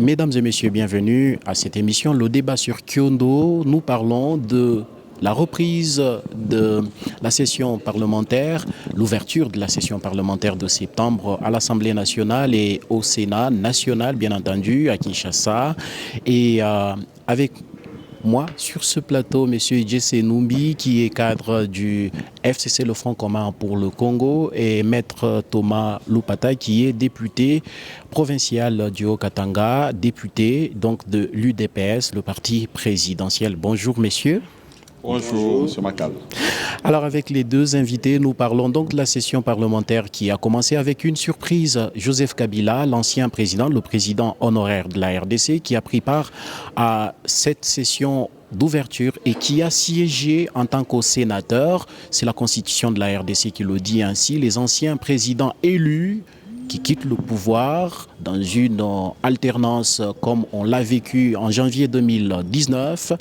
Mesdames et messieurs, bienvenue à cette émission, le débat sur Kyondo. Nous parlons de la reprise de la session parlementaire, l'ouverture de la session parlementaire de septembre à l'Assemblée nationale et au Sénat national, bien entendu, à Kinshasa. Et avec moi, sur ce plateau, M. Jesse Numbi, qui est cadre du FCC, le Front commun pour le Congo, et Maître Thomas Lupata, qui est député provincial du Haut-Katanga, député donc de l'UDPS, le parti présidentiel. Bonjour, messieurs. Bonjour, M. Macal. Alors, avec les deux invités, nous parlons donc de la session parlementaire qui a commencé avec une surprise. Joseph Kabila, l'ancien président, le président honoraire de la RDC, qui a pris part à cette session d'ouverture et qui a siégé en tant que sénateur. C'est la constitution de la RDC qui le dit ainsi. Les anciens présidents élus qui quittent le pouvoir dans une alternance comme on l'a vécu en janvier 2019,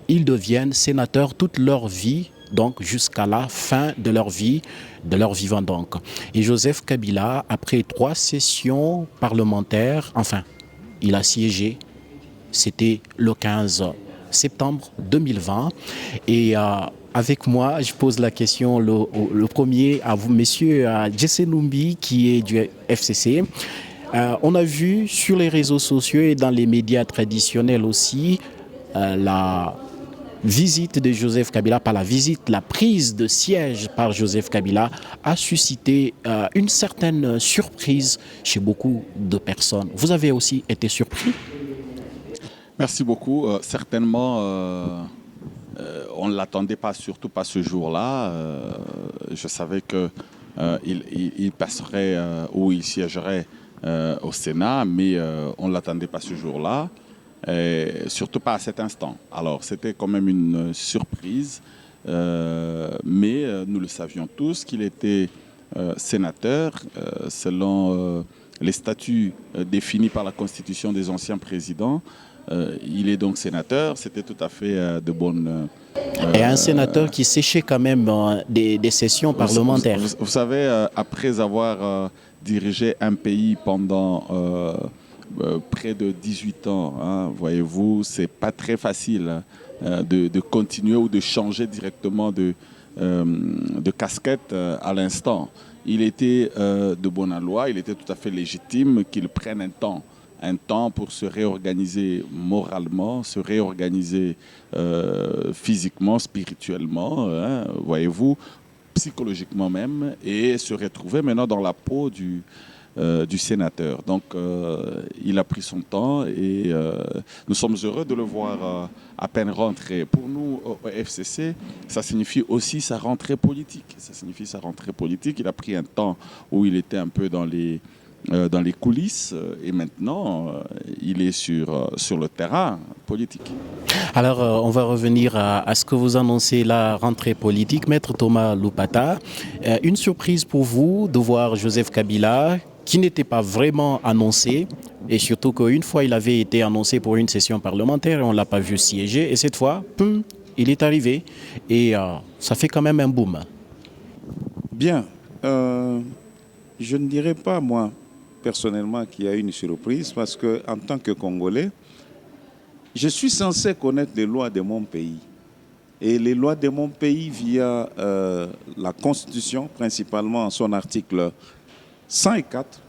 ils deviennent sénateurs toute leur vie, donc jusqu'à la fin de leur vie, de leur vivant donc. Et Joseph Kabila, après 3 sessions parlementaires, enfin, il a siégé, c'était le 15 septembre 2020, et avec moi, je pose la question, le premier à vous, messieurs, à Jesse Numbi, qui est du FCC. On a vu sur les réseaux sociaux et dans les médias traditionnels aussi la visite de Joseph Kabila, pas la visite, la prise de siège par Joseph Kabila a suscité une certaine surprise chez beaucoup de personnes. Vous avez aussi été surpris? Merci beaucoup. Certainement, on ne l'attendait pas, surtout pas ce jour-là. Je savais qu'il passerait ou il siégerait au Sénat, mais on ne l'attendait pas ce jour-là, surtout pas à cet instant. Alors, c'était quand même une surprise, mais nous le savions tous qu'il était sénateur selon les statuts définis par la Constitution des anciens présidents. Il est donc sénateur, c'était tout à fait de bonne... Et un sénateur qui séchait quand même des sessions parlementaires. Vous savez, après avoir dirigé un pays pendant près de 18 ans, hein, voyez-vous, c'est pas très facile de continuer ou de changer directement de casquette à l'instant. Il était de bonne loi, il était tout à fait légitime qu'il prenne un temps pour se réorganiser moralement, se réorganiser physiquement, spirituellement, hein, voyez-vous, psychologiquement même, et se retrouver maintenant dans la peau du sénateur. Donc, il a pris son temps et nous sommes heureux de le voir à peine rentré. Pour nous, au FCC, ça signifie aussi sa rentrée politique. Ça signifie sa rentrée politique. Il a pris un temps où il était un peu dans les coulisses et maintenant il est sur le terrain politique. Alors on va revenir à ce que vous annoncez, la rentrée politique. Maître Thomas Lupata, une surprise pour vous de voir Joseph Kabila qui n'était pas vraiment annoncé et surtout qu'une fois il avait été annoncé pour une session parlementaire et on ne l'a pas vu siéger et cette fois, il est arrivé et ça fait quand même un boom. Bien, je ne dirais pas moi personnellement qu'il y a une surprise parce que en tant que Congolais, je suis censé connaître les lois de mon pays. Et les lois de mon pays via la Constitution, principalement son article 104,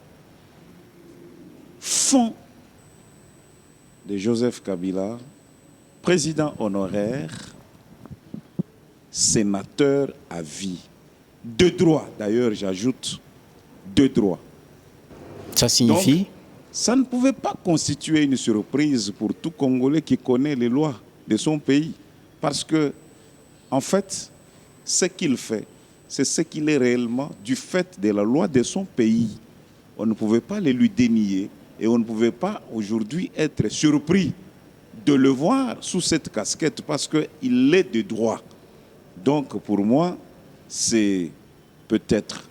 font de Joseph Kabila président honoraire, sénateur à vie. De droit, d'ailleurs j'ajoute, de droit. Ça signifie? Donc, ça ne pouvait pas constituer une surprise pour tout Congolais qui connaît les lois de son pays. Parce que, en fait, ce qu'il fait, c'est ce qu'il est réellement du fait de la loi de son pays. On ne pouvait pas le lui dénier et on ne pouvait pas aujourd'hui être surpris de le voir sous cette casquette parce qu'il est de droit. Donc, pour moi, c'est peut-être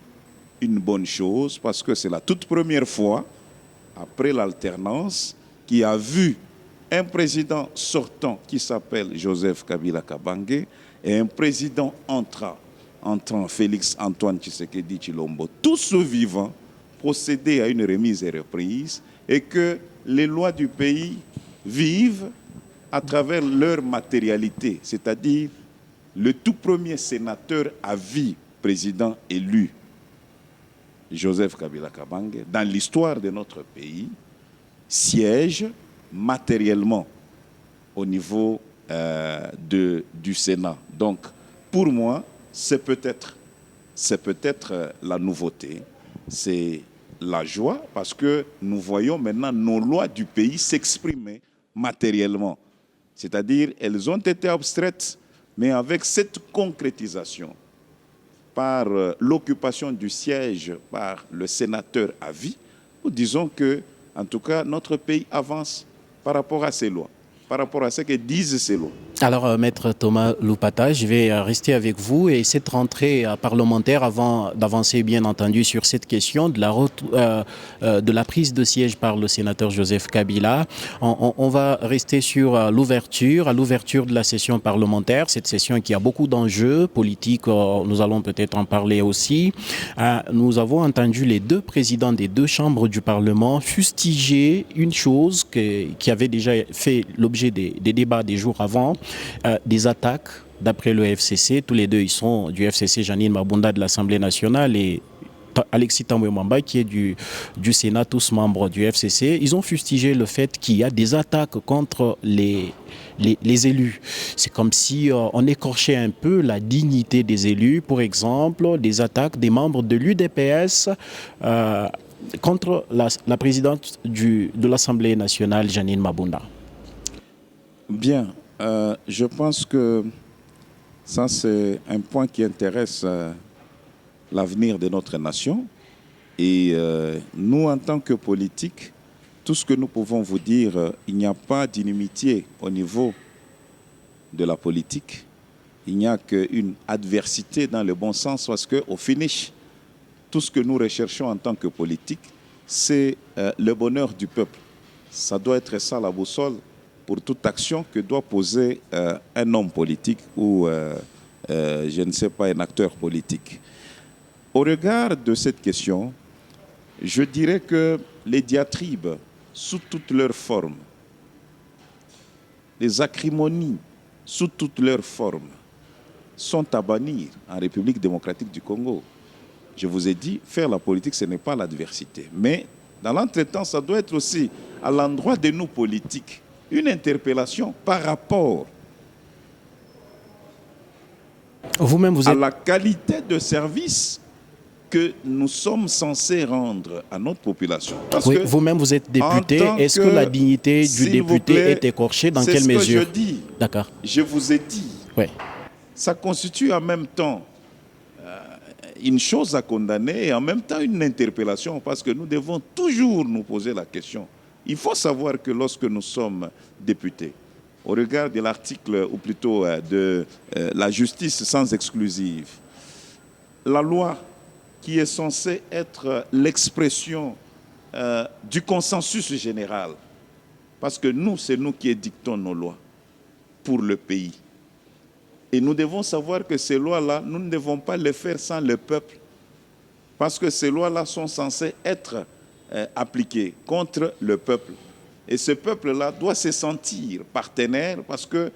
une bonne chose parce que c'est la toute première fois, après l'alternance, qui a vu un président sortant qui s'appelle Joseph Kabila Kabange et un président entrant Félix Antoine Tshisekedi Tshilombo, tous vivants, procéder à une remise et reprise et que les lois du pays vivent à travers leur matérialité, c'est-à-dire le tout premier sénateur à vie, président élu, Joseph Kabila Kabange, dans l'histoire de notre pays, siège matériellement au niveau du Sénat. Donc, pour moi, c'est peut-être la nouveauté, c'est la joie, parce que nous voyons maintenant nos lois du pays s'exprimer matériellement. C'est-à-dire, elles ont été abstraites, mais avec cette concrétisation, par l'occupation du siège par le sénateur à vie, nous disons que, en tout cas, notre pays avance par rapport à ces lois, par rapport à ce que disent ces lois. Alors, Maître Thomas Loupata, je vais rester avec vous et cette rentrée parlementaire, avant d'avancer bien entendu sur cette question de la prise de siège par le sénateur Joseph Kabila, on va rester sur l'ouverture de la session parlementaire, cette session qui a beaucoup d'enjeux politiques, nous allons peut-être en parler aussi. Nous avons entendu les deux présidents des deux chambres du Parlement fustiger une chose qui avait déjà fait l'objet des débats des jours avant, des attaques, d'après le FCC. Tous les deux, ils sont du FCC, Janine Mabunda de l'Assemblée nationale et Alexis Tambwe Mwamba qui est du Sénat, tous membres du FCC. Ils ont fustigé le fait qu'il y a des attaques contre les élus. C'est comme si on écorchait un peu la dignité des élus. Pour exemple, des attaques des membres de l'UDPS contre la présidente de l'Assemblée nationale, Janine Mabunda. Bien. Je pense que ça, c'est un point qui intéresse l'avenir de notre nation. Et nous, en tant que politiques, tout ce que nous pouvons vous dire, il n'y a pas d'inimitié au niveau de la politique. Il n'y a qu'une adversité dans le bon sens, parce qu'au finish, tout ce que nous recherchons en tant que politique, c'est le bonheur du peuple. Ça doit être ça la boussole pour toute action que doit poser un homme politique ou, je ne sais pas, un acteur politique. Au regard de cette question, je dirais que les diatribes, sous toutes leurs formes, les acrimonies, sous toutes leurs formes, sont à bannir en République démocratique du Congo. Je vous ai dit, faire la politique, ce n'est pas l'adversité. Mais dans l'entretemps, ça doit être aussi à l'endroit de nous politiques, une interpellation par rapport à la qualité de service que nous sommes censés rendre à notre population. Oui, vous-même, vous êtes député. Est-ce que la dignité du député est écorchée? Dans quelle mesure? C'est ce que je dis. D'accord. Je vous ai dit. Oui. Ça constitue en même temps une chose à condamner et en même temps une interpellation, parce que nous devons toujours nous poser la question. Il faut savoir que lorsque nous sommes députés, au regard de l'article, ou plutôt de la justice sans exclusive, la loi qui est censée être l'expression du consensus général, parce que nous, c'est nous qui édictons nos lois pour le pays. Et nous devons savoir que ces lois-là, nous ne devons pas les faire sans le peuple, parce que ces lois-là sont censées être appliquées contre le peuple. Et ce peuple-là doit se sentir partenaire, parce que,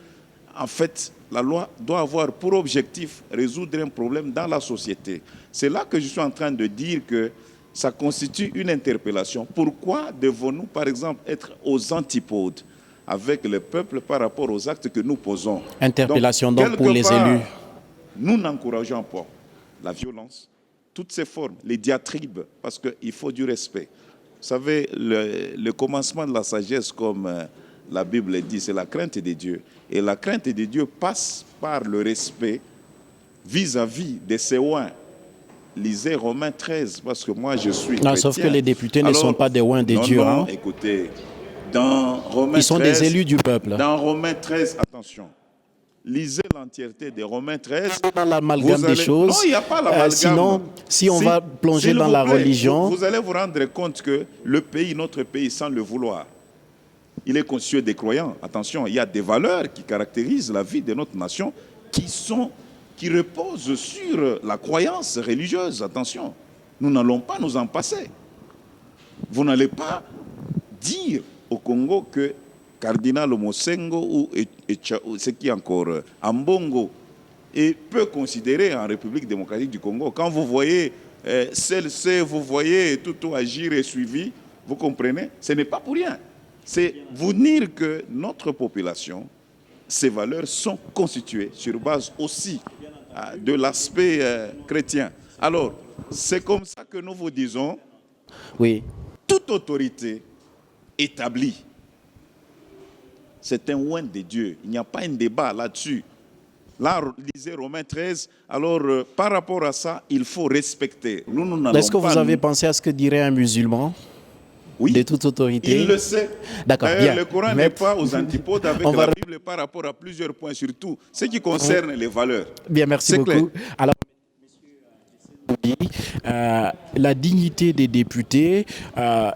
en fait, la loi doit avoir pour objectif résoudre un problème dans la société. C'est là que je suis en train de dire que ça constitue une interpellation. Pourquoi devons-nous, par exemple, être aux antipodes avec le peuple par rapport aux actes que nous posons? Interpellation donc pour les élus. Nous n'encourageons pas la violence, toutes ces formes, les diatribes, parce qu'il faut du respect. Vous savez, le commencement de la sagesse, comme la Bible dit, c'est la crainte de Dieu. Et la crainte de Dieu passe par le respect vis-à-vis de ses oins. Lisez Romains 13, parce que moi je suis chrétien. Sauf que les députés ne sont pas des oins de Dieu. Non, écoutez, dans Romains 13... Ils sont des élus du peuple. Dans Romains 13, attention, lisez l'entièreté de Romains 13. Dans l'amalgame des choses. Non, il n'y a pas l'amalgame. Sinon, si on va plonger dans la religion... Vous allez vous rendre compte que le pays, notre pays, sans le vouloir, il est constitué des croyants. Attention, il y a des valeurs qui caractérisent la vie de notre nation qui reposent sur la croyance religieuse. Attention, nous n'allons pas nous en passer. Vous n'allez pas dire au Congo que Cardinal Mosengo ou ce qui est encore Ambongo et peut considérer en République démocratique du Congo. Quand vous voyez celle-ci, vous voyez tout agir et suivi, vous comprenez, ce n'est pas pour rien. C'est vous dire que notre population, ses valeurs sont constituées sur base aussi de l'aspect chrétien. Alors, c'est comme ça que nous vous disons, Oui. toute autorité établie, c'est un oint de Dieu. Il n'y a pas un débat là-dessus. Là, lisez Romains 13. Alors, par rapport à ça, il faut respecter. Est-ce que vous avez pensé à ce que dirait un musulman? Oui, de toute autorité. Il le sait. D'accord, bien. Le Coran n'est pas aux antipodes avec la Bible par rapport à plusieurs points, surtout ce qui concerne les valeurs. Bien, merci beaucoup. Clair. Alors, la dignité des députés,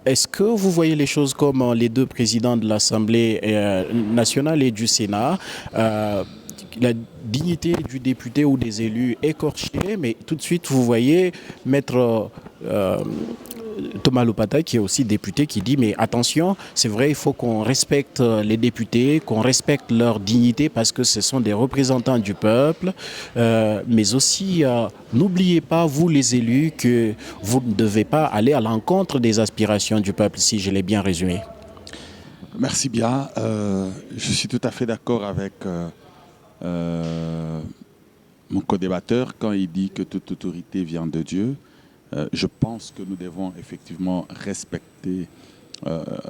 est-ce que vous voyez les choses comme les deux présidents de l'Assemblée nationale et du Sénat la dignité du député ou des élus écorchée, mais tout de suite vous voyez maître Thomas Lopata, qui est aussi député, qui dit mais attention, c'est vrai, il faut qu'on respecte les députés, qu'on respecte leur dignité parce que ce sont des représentants du peuple, mais aussi n'oubliez pas, vous les élus, que vous ne devez pas aller à l'encontre des aspirations du peuple, si je l'ai bien résumé. Merci bien. Je suis tout à fait d'accord avec mon co-débatteur quand il dit que toute autorité vient de Dieu. Je pense que nous devons effectivement respecter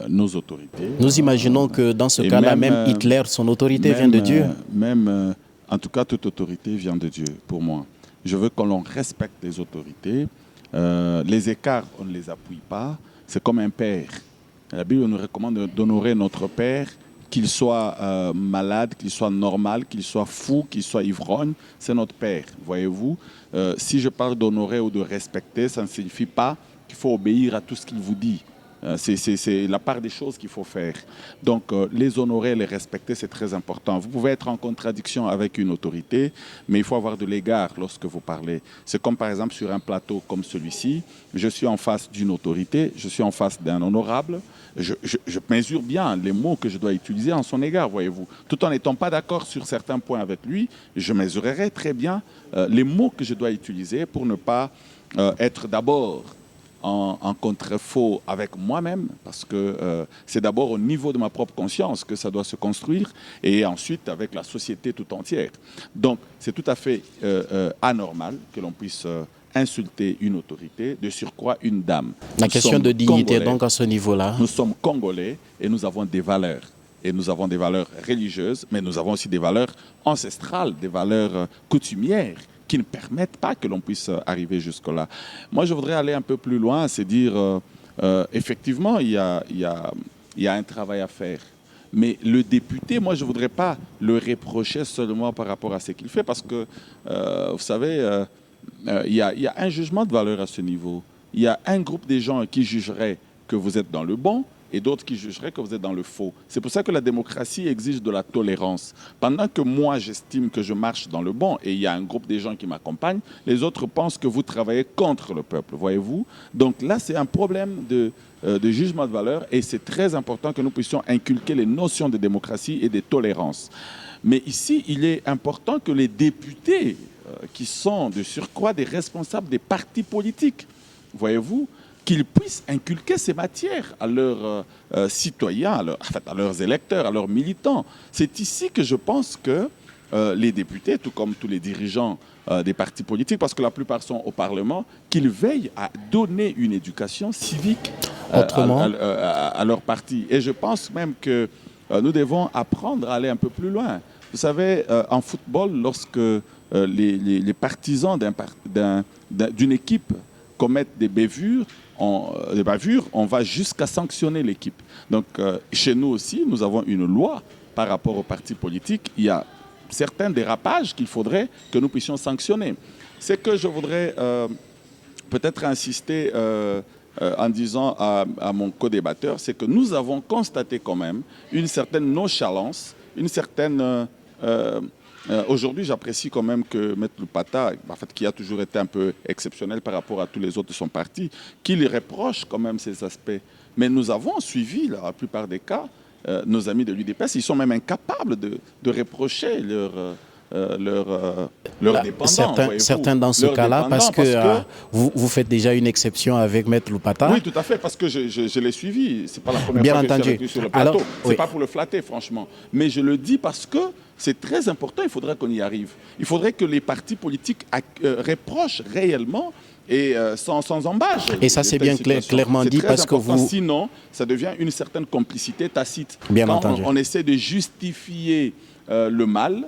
nos autorités. Nous imaginons que dans ce cas-là, même Hitler, son autorité vient de Dieu. En tout cas, toute autorité vient de Dieu, pour moi. Je veux que l'on respecte les autorités. Les écarts, on ne les appuie pas. C'est comme un père. La Bible nous recommande d'honorer notre père, qu'il soit malade, qu'il soit normal, qu'il soit fou, qu'il soit ivrogne, c'est notre père, voyez-vous. Si je parle d'honorer ou de respecter, ça ne signifie pas qu'il faut obéir à tout ce qu'il vous dit. C'est la part des choses qu'il faut faire. Donc, les honorer, les respecter, c'est très important. Vous pouvez être en contradiction avec une autorité, mais il faut avoir de l'égard lorsque vous parlez. C'est comme, par exemple, sur un plateau comme celui-ci, je suis en face d'une autorité, je suis en face d'un honorable, je mesure bien les mots que je dois utiliser en son égard, voyez-vous. Tout en n'étant pas d'accord sur certains points avec lui, je mesurerai très bien les mots que je dois utiliser pour ne pas être d'abord en contre-faux avec moi-même, parce que c'est d'abord au niveau de ma propre conscience que ça doit se construire, et ensuite avec la société tout entière. Donc, c'est tout à fait anormal que l'on puisse insulter une autorité, de surcroît une dame. La question de dignité, donc, à ce niveau-là. Nous sommes Congolais et nous avons des valeurs. Et nous avons des valeurs religieuses, mais nous avons aussi des valeurs ancestrales, des valeurs coutumières, qui ne permettent pas que l'on puisse arriver jusque-là. Moi, je voudrais aller un peu plus loin, c'est dire, effectivement, il y a un travail à faire. Mais le député, moi, je ne voudrais pas le reprocher seulement par rapport à ce qu'il fait, parce que, vous savez, il y a un jugement de valeur à ce niveau. Il y a un groupe de gens qui jugeraient que vous êtes dans le bon, et d'autres qui jugeraient que vous êtes dans le faux. C'est pour ça que la démocratie exige de la tolérance. Pendant que moi, j'estime que je marche dans le bon, et il y a un groupe de gens qui m'accompagnent, les autres pensent que vous travaillez contre le peuple, voyez-vous. Donc là, c'est un problème de jugement de valeur, et c'est très important que nous puissions inculquer les notions de démocratie et de tolérance. Mais ici, il est important que les députés, qui sont de surcroît des responsables des partis politiques, voyez-vous, qu'ils puissent inculquer ces matières à leurs citoyens, à leurs électeurs, à leurs militants. C'est ici que je pense que les députés, tout comme tous les dirigeants des partis politiques, parce que la plupart sont au Parlement, qu'ils veillent à donner une éducation civique à leur parti. Et je pense même que nous devons apprendre à aller un peu plus loin. Vous savez, en football, lorsque les partisans d'une équipe commettent des bavures, on va jusqu'à sanctionner l'équipe. Donc, chez nous aussi, nous avons une loi par rapport aux partis politiques. Il y a certains dérapages qu'il faudrait que nous puissions sanctionner. C'est que je voudrais peut-être insister en disant à mon co-débatteur, c'est que nous avons constaté quand même une certaine nonchalance, une certaine Aujourd'hui, j'apprécie quand même que M. Loupata, en fait, qui a toujours été un peu exceptionnel par rapport à tous les autres de son parti, qu'il reproche quand même ces aspects. Mais nous avons suivi, la plupart des cas, nos amis de l'UDPS, ils sont même incapables de reprocher leurs dépendants. Certains dans ce cas-là, parce que vous faites déjà une exception avec M. Loupata. Oui, tout à fait, parce que je l'ai suivi. Ce n'est pas la première Bien fois entendu. que je suis avec lui sur le plateau. Ce n'est pas pour le flatter, franchement. Mais je le dis parce que c'est très important, il faudrait qu'on y arrive. Il faudrait que les partis politiques reprochent réellement et sans embâche. Et ça, c'est bien clairement dit parce que vous... Sinon, ça devient une certaine complicité tacite. Bien Quand entendu. on essaie de justifier le mal,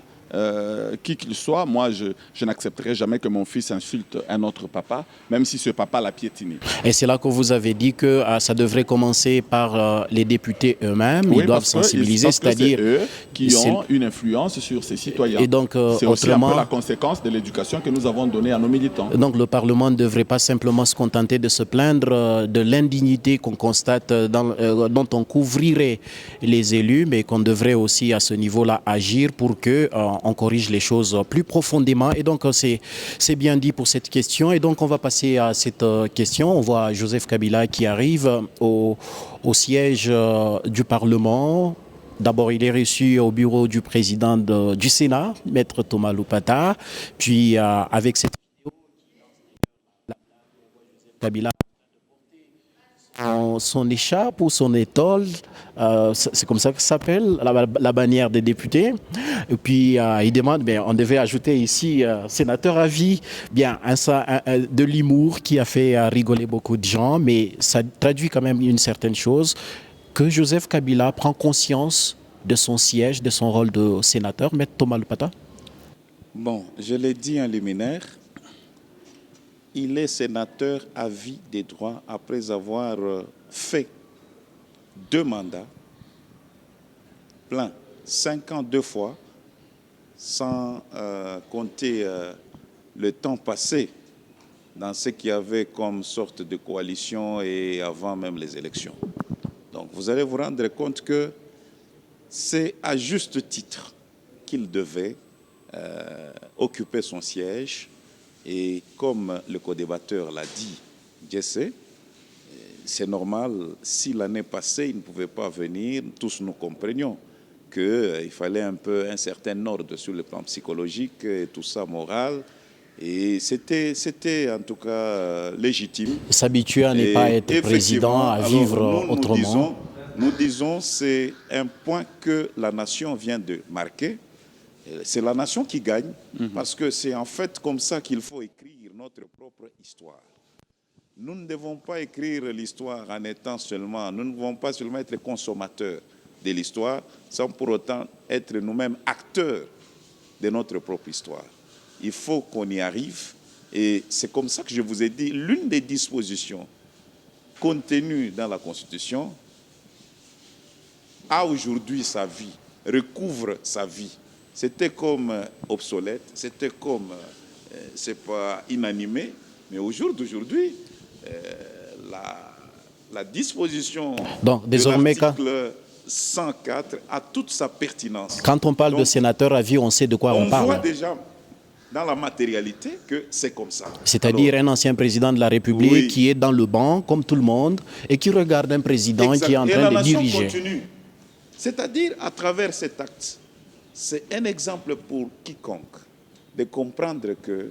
qui qu'il soit, moi, je n'accepterai jamais que mon fils insulte un autre papa, même si ce papa l'a piétiné. Et c'est là que vous avez dit que ça devrait commencer par les députés eux-mêmes. Oui, ils doivent sensibiliser, c'est-à-dire eux qui ont une influence sur ces citoyens. Et donc, c'est aussi un peu la conséquence de l'éducation que nous avons donnée à nos militants. Donc le Parlement ne devrait pas simplement se contenter de se plaindre de l'indignité qu'on constate, dont on couvrirait les élus, mais qu'on devrait aussi à ce niveau-là agir pour que on corrige les choses plus profondément. Et donc c'est bien dit pour cette question. Et donc on va passer à cette question. On voit Joseph Kabila qui arrive au siège du Parlement. D'abord, il est reçu au bureau du président du Sénat, Maître Thomas Loupata. Puis avec cette vidéo, Kabila son écharpe ou son étole, c'est comme ça que ça s'appelle, la bannière des députés. Et puis il demande, on devait ajouter ici sénateur à vie, de l'humour qui a fait rigoler beaucoup de gens, mais ça traduit quand même une certaine chose, que Joseph Kabila prend conscience de son siège, de son rôle de sénateur. Maître Thomas Loupata. Bon, je l'ai dit en liminaire, il est sénateur à vie des droits après avoir fait 2 mandats pleins, 5 ans 2 fois, sans compter le temps passé dans ce qu'il y avait comme sorte de coalition et avant même les élections. Donc vous allez vous rendre compte que c'est à juste titre qu'il devait occuper son siège. Et comme le co-débatteur l'a dit, Jesse, c'est normal, si l'année passée, il ne pouvait pas venir, tous nous comprenions qu'il fallait un certain ordre sur le plan psychologique et tout ça, moral. Et c'était en tout cas légitime. S'habituer à ne pas être président, à vivre autrement. Nous disons, c'est un point que la nation vient de marquer. C'est la nation qui gagne, parce que c'est en fait comme ça qu'il faut écrire notre propre histoire. Nous ne devons pas écrire l'histoire en étant seulement, nous ne devons pas seulement être consommateurs de l'histoire, sans pour autant être nous-mêmes acteurs de notre propre histoire. Il faut qu'on y arrive, et c'est comme ça que je vous ai dit, l'une des dispositions contenues dans la Constitution a aujourd'hui sa vie, recouvre sa vie. C'était comme obsolète, c'était comme, c'est pas inanimé, mais au jour d'aujourd'hui, la disposition donc, de l'article 104 a toute sa pertinence. Quand on parle de sénateur à vie, on sait de quoi on parle. On voit déjà dans la matérialité que c'est comme ça. C'est-à-dire un ancien président de la République qui est dans le banc, comme tout le monde, et qui regarde un président qui est en train de diriger. Continue. C'est-à-dire, à travers cet acte, c'est un exemple pour quiconque de comprendre que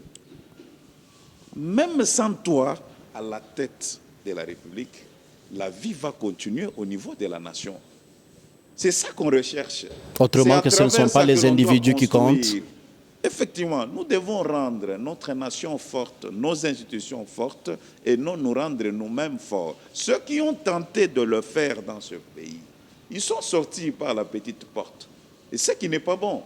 même sans toi à la tête de la République, la vie va continuer au niveau de la nation. C'est ça qu'on recherche. Autrement que ce ne sont pas les individus qui comptent. Effectivement, nous devons rendre notre nation forte, nos institutions fortes, et non nous rendre nous-mêmes forts. Ceux qui ont tenté de le faire dans ce pays, ils sont sortis par la petite porte. Et ce qui n'est pas bon.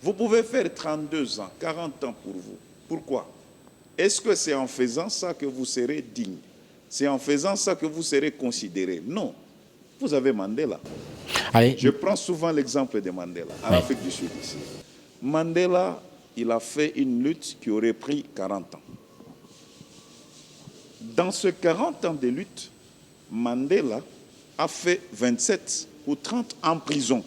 Vous pouvez faire 32 ans, 40 ans pour vous. Pourquoi? Est-ce que c'est en faisant ça que vous serez digne? C'est en faisant ça que vous serez considéré? Non. Vous avez Mandela. Allez. Je prends souvent l'exemple de Mandela, en Afrique du Sud ici. Mandela, il a fait une lutte qui aurait pris 40 ans. Dans ce 40 ans de lutte, Mandela a fait 27 ou 30 en prison.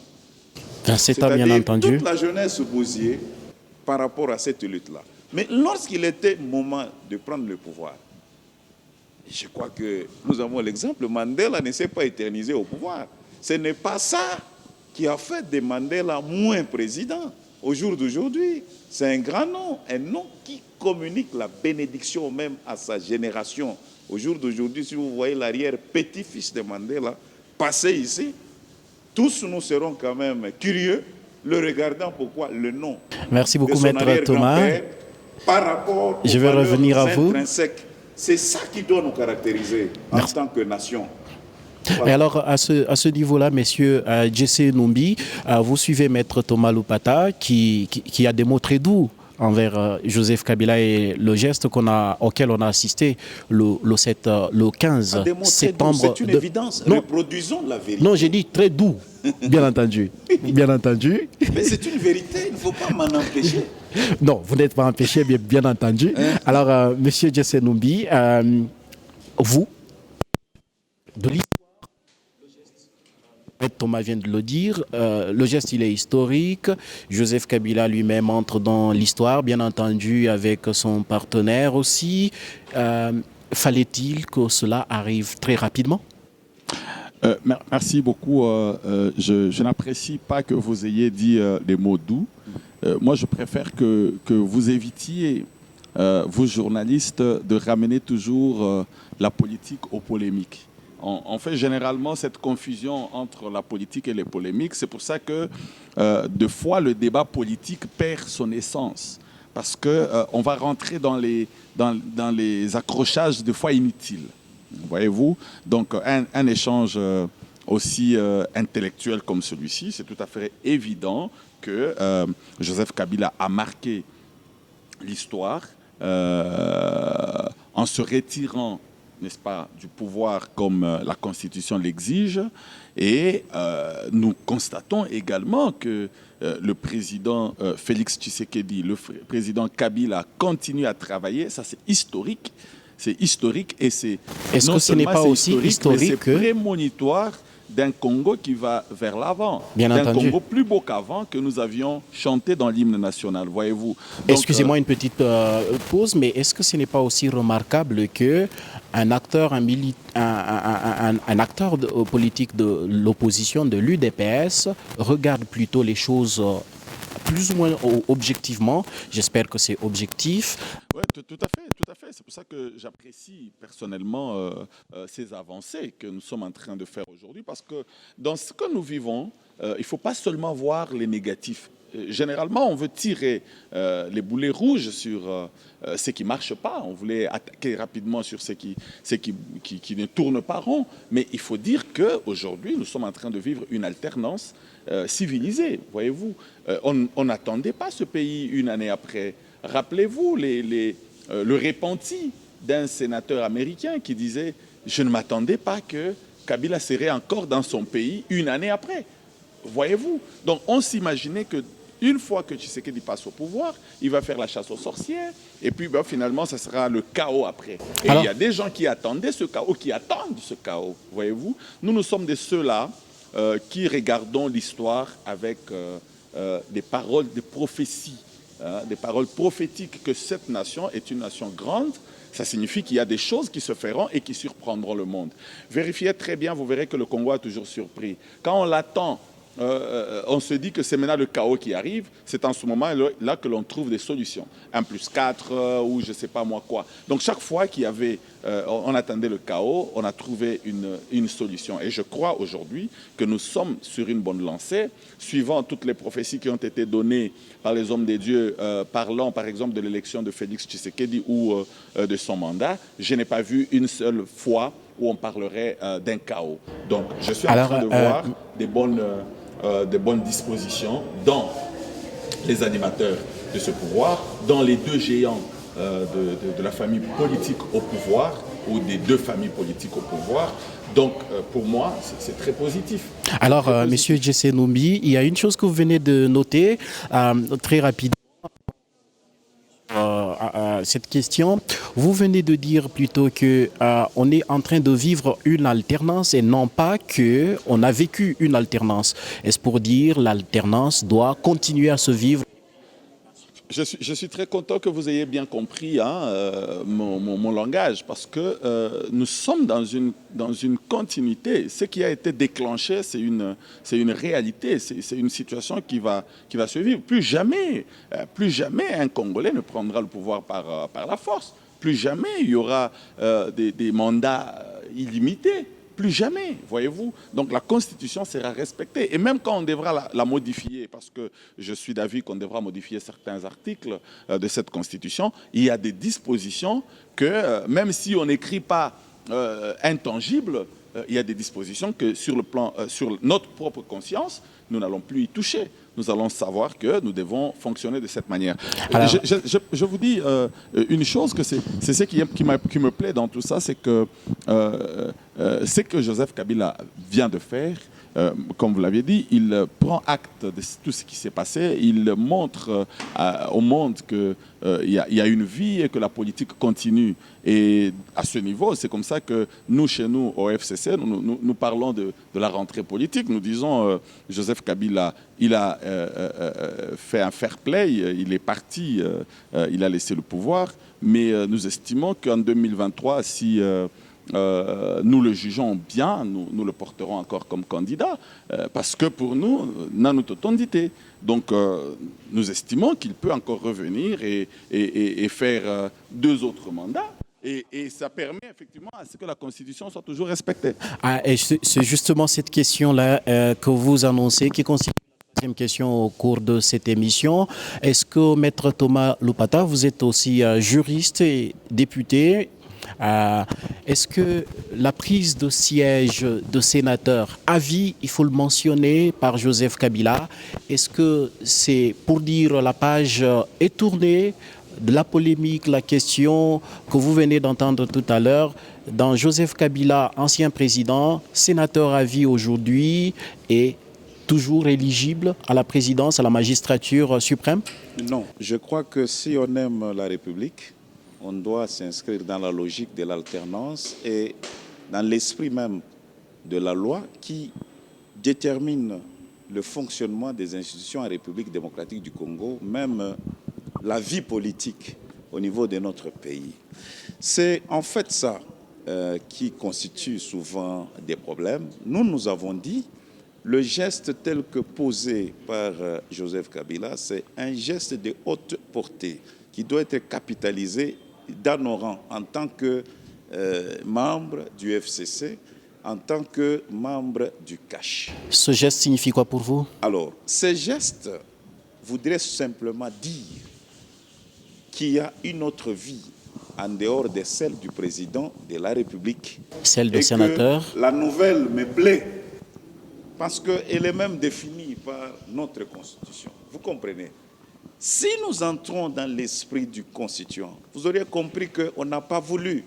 C'est bien entendu. Toute la jeunesse Bouzier par rapport à cette lutte-là. Mais lorsqu'il était moment de prendre le pouvoir, je crois que nous avons l'exemple, Mandela ne s'est pas éternisé au pouvoir. Ce n'est pas ça qui a fait de Mandela moins président. Au jour d'aujourd'hui, c'est un grand nom, un nom qui communique la bénédiction même à sa génération. Au jour d'aujourd'hui, si vous voyez l'arrière-petit-fils de Mandela passer ici, tous nous serons quand même curieux, le regardant pourquoi le nom. Merci beaucoup, Maître Thomas. Par rapport je vais revenir à vous. C'est ça qui doit nous caractériser en tant que nation. Voilà. Et alors, à ce niveau-là, messieurs, Jesse Numbi, vous suivez Maître Thomas Loupata qui a des mots très doux envers Joseph Kabila et le geste auquel on a assisté le 15 septembre. C'est une évidence. Reproduisons la vérité. Non, j'ai dit très doux, bien entendu. Bien entendu. Mais c'est une vérité, il ne faut pas m'en empêcher. Non, vous n'êtes pas empêché, bien entendu. Alors, monsieur Jesse Numbi, vous, de l'histoire, Thomas vient de le dire, le geste il est historique. Joseph Kabila lui-même entre dans l'histoire, bien entendu avec son partenaire aussi. Fallait-il que cela arrive très rapidement? Merci beaucoup. Je n'apprécie pas que vous ayez dit des mots doux. Moi, je préfère que vous évitiez, vous journalistes, de ramener toujours la politique aux polémiques. On fait généralement cette confusion entre la politique et les polémiques. C'est pour ça que, de fois, le débat politique perd son essence. Parce qu'on va rentrer dans les accrochages, de fois, inutiles. Voyez-vous? Donc, un échange aussi intellectuel comme celui-ci, c'est tout à fait évident que Joseph Kabila a marqué l'histoire en se retirant, n'est-ce pas, du pouvoir comme la Constitution l'exige. Et nous constatons également que le président Félix Tshisekedi, le président Kabila continue à travailler. Ça, c'est historique. C'est historique et c'est... Est-ce que ce n'est pas aussi historique que... C'est prémonitoire d'un Congo qui va vers l'avant. Bien entendu. D'un Congo plus beau qu'avant que nous avions chanté dans l'hymne national, voyez-vous. Excusez-moi une petite pause, mais est-ce que ce n'est pas aussi remarquable qu'un acteur, un acteur politique de l'opposition, de l'UDPS, regarde plutôt les choses plus ou moins objectivement? J'espère que c'est objectif. Oui, tout à fait, tout à fait. C'est pour ça que j'apprécie personnellement ces avancées que nous sommes en train de faire aujourd'hui, parce que dans ce que nous vivons, il ne faut pas seulement voir les négatifs. Généralement, on veut tirer les boulets rouges sur ce qui ne marche pas. On voulait attaquer rapidement sur ce qui ne tourne pas rond. Mais il faut dire qu'aujourd'hui, nous sommes en train de vivre une alternance civilisée. Voyez-vous, on n'attendait pas ce pays une année après. Rappelez-vous le repenti d'un sénateur américain qui disait « Je ne m'attendais pas que Kabila serait encore dans son pays une année après ». Voyez-vous? Donc on s'imaginait qu'une fois que Tshisekedi passe au pouvoir, il va faire la chasse aux sorcières et puis finalement, ça sera le chaos après. Et il y a des gens qui attendaient ce chaos, qui attendent ce chaos. Voyez-vous? Nous sommes de ceux-là qui regardons l'histoire avec des paroles, des prophéties. Des paroles prophétiques que cette nation est une nation grande. Ça signifie qu'il y a des choses qui se feront et qui surprendront le monde. Vérifiez très bien, vous verrez que le Congo a toujours surpris. Quand on l'attend, on se dit que c'est maintenant le chaos qui arrive. C'est en ce moment-là que l'on trouve des solutions. 1+4 ou je ne sais pas moi quoi. Donc chaque fois qu'il y avait, on attendait le chaos, on a trouvé une solution. Et je crois aujourd'hui que nous sommes sur une bonne lancée, suivant toutes les prophéties qui ont été données par les hommes des dieux, parlant par exemple de l'élection de Félix Tshisekedi ou de son mandat. Je n'ai pas vu une seule fois où on parlerait d'un chaos. Donc je suis en train de voir des bonnes dispositions dans les animateurs de ce pouvoir, dans les deux géants de la famille politique au pouvoir ou des deux familles politiques au pouvoir. Donc, pour moi, c'est très positif. Alors, Monsieur Jesse Numbi, il y a une chose que vous venez de noter très rapidement. Cette question, vous venez de dire plutôt que on est en train de vivre une alternance et non pas que on a vécu une alternance. Est-ce pour dire l'alternance doit continuer à se vivre? Je suis très content que vous ayez bien compris mon langage, parce que nous sommes dans une continuité. Ce qui a été déclenché, c'est une réalité, c'est une situation qui va se vivre. Plus jamais un Congolais ne prendra le pouvoir par la force. Plus jamais il y aura des mandats illimités. Plus jamais, voyez-vous. Donc la Constitution sera respectée. Et même quand on devra la modifier, parce que je suis d'avis qu'on devra modifier certains articles de cette Constitution, il y a des dispositions que, même si on n'écrit pas intangible, il y a des dispositions que sur notre propre conscience, nous n'allons plus y toucher. Nous allons savoir que nous devons fonctionner de cette manière. Alors, je vous dis une chose, que c'est ce qui me plaît dans tout ça, c'est que ce que Joseph Kabila vient de faire, comme vous l'aviez dit, il prend acte de tout ce qui s'est passé, il montre au monde qu'il y a une vie et que la politique continue. Et à ce niveau, c'est comme ça que nous, chez nous, au FCC, nous parlons de la rentrée politique. Nous disons, Joseph Kabila, il a fait un fair play, il est parti, il a laissé le pouvoir, mais nous estimons qu'en 2023, si nous le jugeons bien, nous le porterons encore comme candidat, parce que pour nous, notre tondité. Donc, nous estimons qu'il peut encore revenir et faire 2 autres mandats. Et ça permet effectivement à ce que la Constitution soit toujours respectée. Et c'est justement cette question-là que vous annoncez qui constitue la troisième question au cours de cette émission. Est-ce que, Maître Thomas Lopata, vous êtes aussi juriste et député? Est-ce que la prise de siège de sénateur à vie, il faut le mentionner, par Joseph Kabila, est-ce que c'est pour dire la page est tournée de la polémique, la question que vous venez d'entendre tout à l'heure, dans Joseph Kabila, ancien président, sénateur à vie aujourd'hui et toujours éligible à la présidence, à la magistrature suprême? Non, je crois que si on aime la République, on doit s'inscrire dans la logique de l'alternance et dans l'esprit même de la loi qui détermine le fonctionnement des institutions en République démocratique du Congo, même la vie politique au niveau de notre pays. C'est en fait ça qui constitue souvent des problèmes. Nous avons dit, le geste tel que posé par Joseph Kabila, c'est un geste de haute portée qui doit être capitalisé dans nos rangs en tant que membre du FCC, en tant que membre du CACH. Ce geste signifie quoi pour vous? Alors, ce geste voudrait simplement dire qu'il y a une autre vie en dehors de celle du président de la République. Celle de sénateur. La nouvelle me plaît parce qu'elle est même définie par notre Constitution. Vous comprenez? Si nous entrons dans l'esprit du constituant, vous auriez compris qu'on n'a pas voulu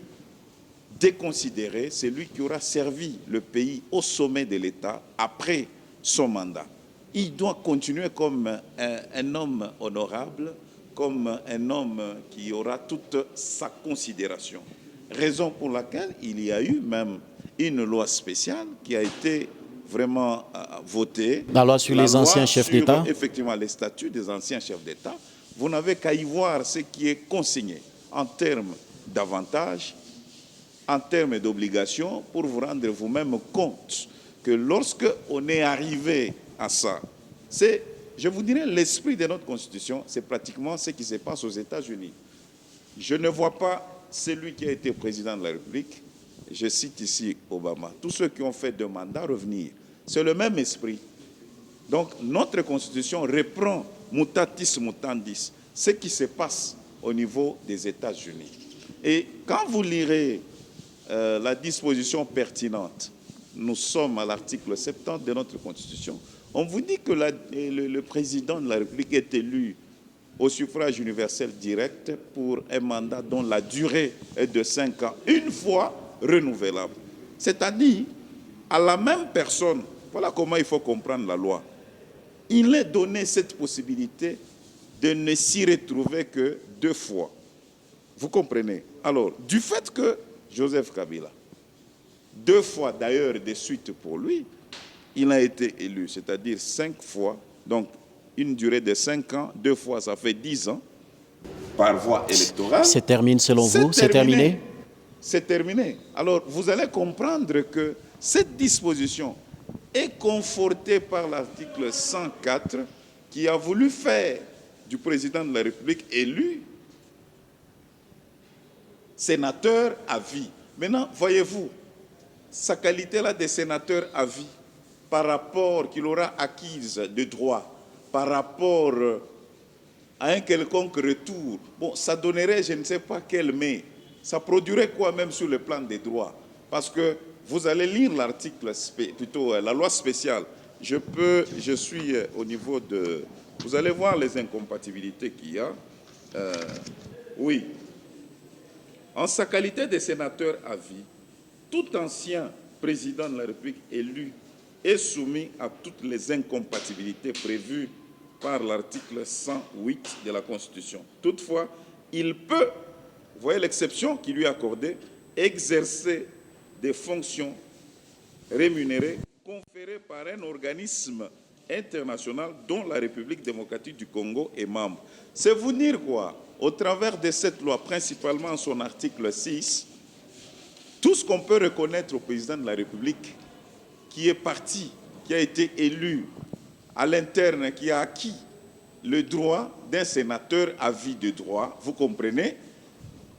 déconsidérer celui qui aura servi le pays au sommet de l'État après son mandat. Il doit continuer comme un homme honorable, comme un homme qui aura toute sa considération. Raison pour laquelle il y a eu même une loi spéciale qui a été vraiment votée. La loi sur les anciens chefs d'État. Effectivement, les statuts des anciens chefs d'État. Vous n'avez qu'à y voir ce qui est consigné en termes d'avantages, en termes d'obligations, pour vous rendre vous-même compte que lorsque on est arrivé à ça, c'est, je vous dirais, l'esprit de notre Constitution, c'est pratiquement ce qui se passe aux États-Unis. Je ne vois pas celui qui a été président de la République, je cite ici Obama, tous ceux qui ont fait 2 mandats revenir. C'est le même esprit. Donc notre Constitution reprend mutatis mutandis ce qui se passe au niveau des États-Unis. Et quand vous lirez la disposition pertinente, nous sommes à l'article 70 de notre Constitution, on vous dit que le président de la République est élu au suffrage universel direct pour un mandat dont la durée est de 5 ans, une fois renouvelable. C'est-à-dire, à la même personne, voilà comment il faut comprendre la loi. Il est donné cette possibilité de ne s'y retrouver que 2 fois. Vous comprenez? Alors, du fait que Joseph Kabila, 2 fois d'ailleurs de suite pour lui, il a été élu, c'est-à-dire 5 fois, donc une durée de 5 ans, 2 fois, ça fait 10 ans. par voie électorale. C'est terminé selon vous? C'est terminé? C'est terminé. Alors, vous allez comprendre que cette disposition est confortée par l'article 104 qui a voulu faire du président de la République élu sénateur à vie. Maintenant, voyez-vous, sa qualité-là de sénateur à vie, par rapport qu'il aura acquise de droit, par rapport à un quelconque retour, bon, ça donnerait je ne sais pas quel mais, ça produirait quoi même sur le plan des droits? Parce que vous allez lire l'article, plutôt la loi spéciale. Je suis au niveau de... Vous allez voir les incompatibilités qu'il y a. Oui. En sa qualité de sénateur à vie, tout ancien président de la République élu est soumis à toutes les incompatibilités prévues par l'article 108 de la Constitution. Toutefois, il peut, vous voyez l'exception qui lui est accordée, exercer des fonctions rémunérées conférées par un organisme international dont la République démocratique du Congo est membre. C'est vous dire quoi? Au travers de cette loi, principalement son article 6, tout ce qu'on peut reconnaître au président de la République qui est parti, qui a été élu à l'interne, qui a acquis le droit d'un sénateur à vie de droit, vous comprenez,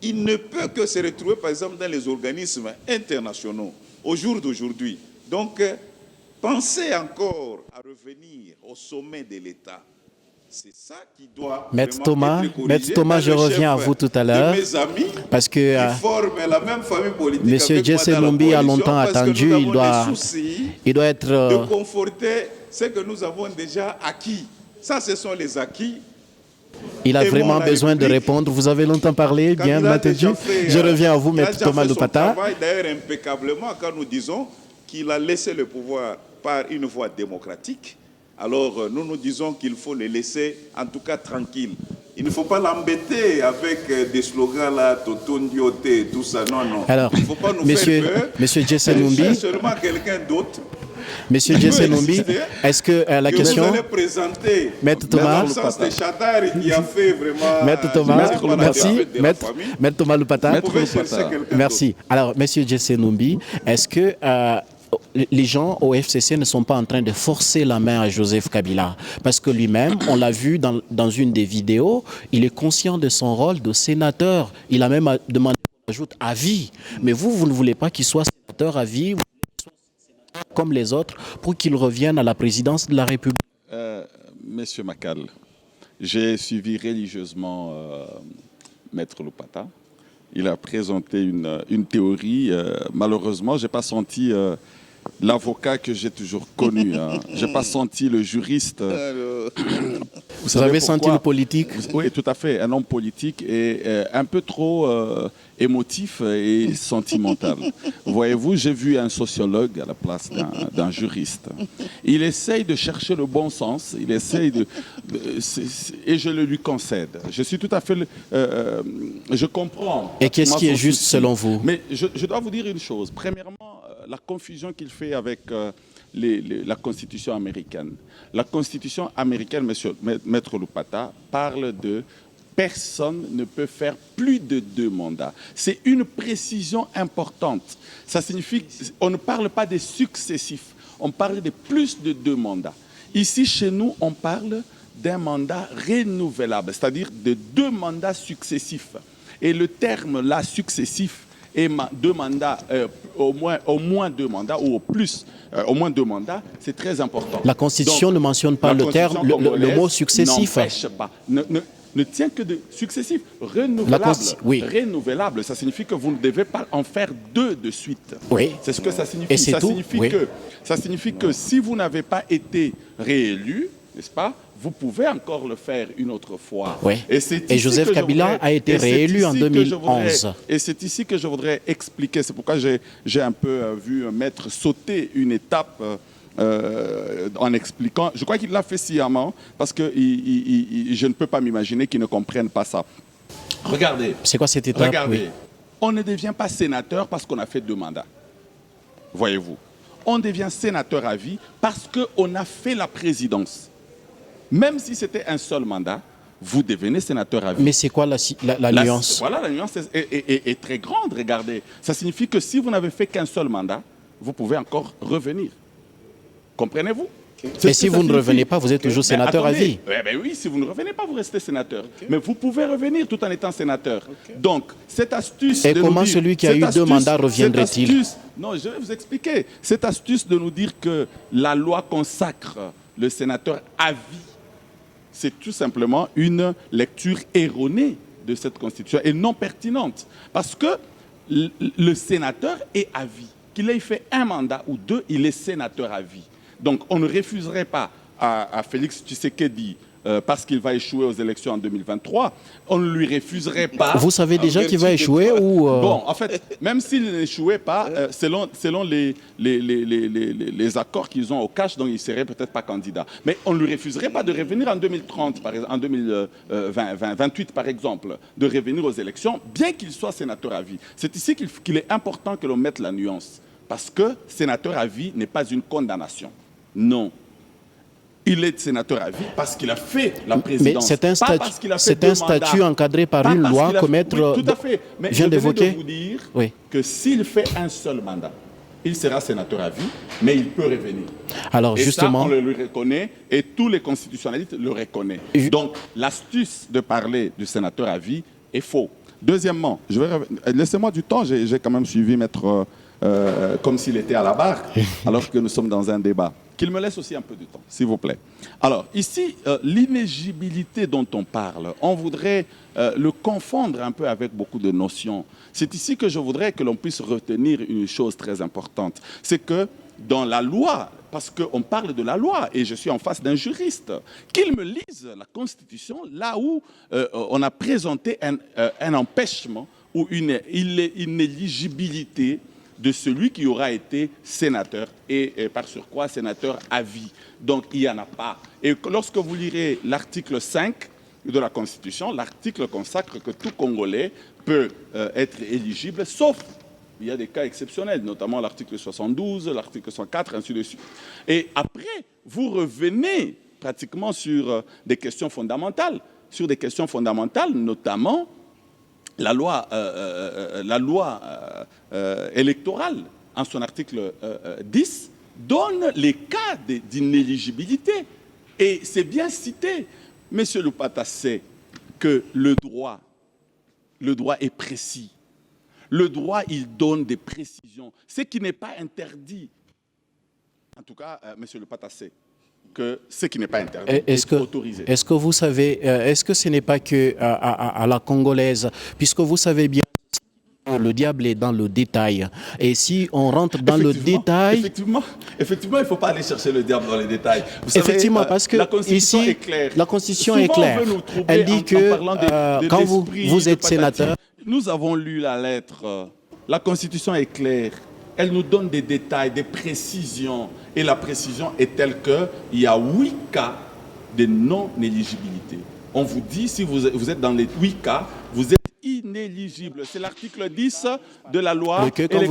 il ne peut que se retrouver, par exemple, dans les organismes internationaux au jour d'aujourd'hui. Donc, pensez encore à revenir au sommet de l'État. C'est ça qui doit Maître Thomas, je reviens à vous tout à l'heure. Parce que M. Jesse Numbi a longtemps attendu, il doit être... de conforter ce que nous avons déjà acquis. Ça, ce sont les acquis. Il a vraiment besoin de répondre. Vous avez longtemps parlé, bien, Maître Dieu. Je reviens à vous, Maître Thomas Lupata. Il travaille d'ailleurs impeccablement quand nous disons qu'il a laissé le pouvoir par une voie démocratique. Alors, nous disons qu'il faut le laisser, en tout cas, tranquille. Il ne faut pas l'embêter avec des slogans là, Totondioté, tout ça. Non, non. Alors, il ne faut pas nous Monsieur, faire peur. Monsieur Jesse Numbi, seulement quelqu'un d'autre. Monsieur Jesse Numbi, est-ce que la question... Vous allez présenter Maître Thomas, l'absence de Chadar qui a fait vraiment... Maître Thomas, merci. Maître Thomas Lupata, merci. Alors, Monsieur Jesse Numbi, est-ce que... les gens au FCC ne sont pas en train de forcer la main à Joseph Kabila parce que lui-même, on l'a vu dans une des vidéos, il est conscient de son rôle de sénateur. Il a même demandé qu'on ajoute à vie. Mais vous ne voulez pas qu'il soit sénateur à vie, vous voulez qu'il soit sénateur comme les autres pour qu'il revienne à la présidence de la République. Monsieur Makal, j'ai suivi religieusement Maître Lupata. Il a présenté une théorie. Malheureusement, je n'ai pas senti l'avocat que j'ai toujours connu. Hein. Je n'ai pas senti le juriste. Vous avez senti le politique? Oui, tout à fait. Un homme politique et un peu trop émotif et sentimental. Voyez-vous, j'ai vu un sociologue à la place d'un juriste. Il essaye de chercher le bon sens. Il essaye et je le lui concède. Je suis tout à fait... je comprends. Et qu'est-ce qui est juste selon vous? Mais je dois vous dire une chose. Premièrement, la confusion qu'il fait avec la Constitution américaine. La Constitution américaine, Maître Lupata, parle de personne ne peut faire plus de 2 mandats. C'est une précision importante. Ça signifie qu'on ne parle pas des successifs, on parle de plus de 2 mandats. Ici, chez nous, on parle d'un mandat renouvelable, c'est-à-dire de 2 mandats successifs. Et le terme là, successif, et 2 mandats, au moins 2 mandats, ou au plus, au moins 2 mandats, c'est très important. La Constitution ne mentionne pas le terme, le mot successif. N'empêche pas. Ne tient que de successif. Renouvelable. Oui. Renouvelable, ça signifie que vous ne devez pas en faire 2 de suite. Oui. C'est ce que ça signifie. Et c'est tout. Ça signifie que si vous n'avez pas été réélu, n'est-ce pas, vous pouvez encore le faire une autre fois. Oui. Et Joseph Kabila a été réélu en 2011. Et c'est ici que je voudrais expliquer. C'est pourquoi j'ai un peu vu Maître sauter une étape en expliquant. Je crois qu'il l'a fait sciemment parce que je ne peux pas m'imaginer qu'ils ne comprennent pas ça. Regardez. C'est quoi cette étape? Regardez. Oui. On ne devient pas sénateur parce qu'on a fait 2 mandats. Voyez-vous. On devient sénateur à vie parce qu'on a fait la présidence. Même si c'était un seul mandat, vous devenez sénateur à vie. Mais c'est quoi la nuance? Voilà, la nuance est très grande, regardez. Ça signifie que si vous n'avez fait qu'un seul mandat, vous pouvez encore revenir. Comprenez-vous? Et si vous ne revenez pas, vous êtes toujours sénateur à vie. Oui, si vous ne revenez pas, vous restez sénateur. Mais vous pouvez revenir tout en étant sénateur. Donc, cette astuce... Et comment celui qui a eu 2 mandats reviendrait-il? Non, je vais vous expliquer. Cette astuce de nous dire que la loi consacre le sénateur à vie, c'est tout simplement une lecture erronée de cette Constitution et non pertinente. Parce que le sénateur est à vie. Qu'il ait fait 1 mandat ou 2, il est sénateur à vie. Donc, on ne refuserait pas à Félix Tshisekedi, parce qu'il va échouer aux élections en 2023, on ne lui refuserait pas... Vous savez déjà qu'il va échouer ou... Bon, en fait, même s'il n'échouait pas, selon les accords qu'ils ont au cash, donc il ne serait peut-être pas candidat. Mais on ne lui refuserait pas de revenir en 2030, par exemple, en 2028, par exemple, de revenir aux élections, bien qu'il soit sénateur à vie. C'est ici qu'il est important que l'on mette la nuance. Parce que sénateur à vie n'est pas une condamnation. Non. Il est sénateur à vie parce qu'il a fait la présidence. Mais c'est un statut encadré par une loi que Maître oui, tout à fait. Mais vient d'évoquer. Je vous dire que s'il fait un seul mandat, il sera sénateur à vie, mais il peut revenir. Alors et justement, ça, on le lui reconnaît et tous les constitutionnalistes le reconnaissent. Donc l'astuce de parler du sénateur à vie est faux. Deuxièmement, laissez-moi du temps, j'ai quand même suivi Maître comme s'il était à la barre, alors que nous sommes dans un débat. Qu'il me laisse aussi un peu de temps, s'il vous plaît. Alors, ici, l'inéligibilité dont on parle, on voudrait le confondre un peu avec beaucoup de notions. C'est ici que je voudrais que l'on puisse retenir une chose très importante. C'est que dans la loi, parce qu'on parle de la loi, et je suis en face d'un juriste, qu'il me lise la Constitution là où on a présenté un empêchement ou une inéligibilité de celui qui aura été sénateur et par surcroît sénateur à vie. Donc il n'y en a pas. Et lorsque vous lirez l'article 5 de la Constitution, l'article consacre que tout Congolais peut être éligible, sauf il y a des cas exceptionnels, notamment l'article 72, l'article 104, ainsi de suite. Et après, vous revenez pratiquement sur des questions fondamentales, notamment la loi électorale, en son article 10, donne les cas d'inéligibilité. Et c'est bien cité. Monsieur Lupata sait que le droit est précis. Le droit, il donne des précisions. Ce qui n'est pas interdit. En tout cas, monsieur Lupata sait que ce qui n'est pas interdit est autorisé. Est-ce que vous savez, est-ce que ce n'est pas que à la congolaise, puisque vous savez bien, le diable est dans le détail. Et si on rentre dans le détail... Effectivement, il ne faut pas aller chercher le diable dans les détails. Vous savez, effectivement, parce que la Constitution ici, est claire. La Constitution est claire. Elle dit que quand vous êtes sénateur... Nous avons lu la lettre. La Constitution est claire. Elle nous donne des détails, des précisions. Et la précision est telle qu'il y a 8 cas de non-éligibilité. On vous dit, si vous êtes dans les 8 cas, vous êtes inéligible. C'est l'article 10 de la loi électorale. Quand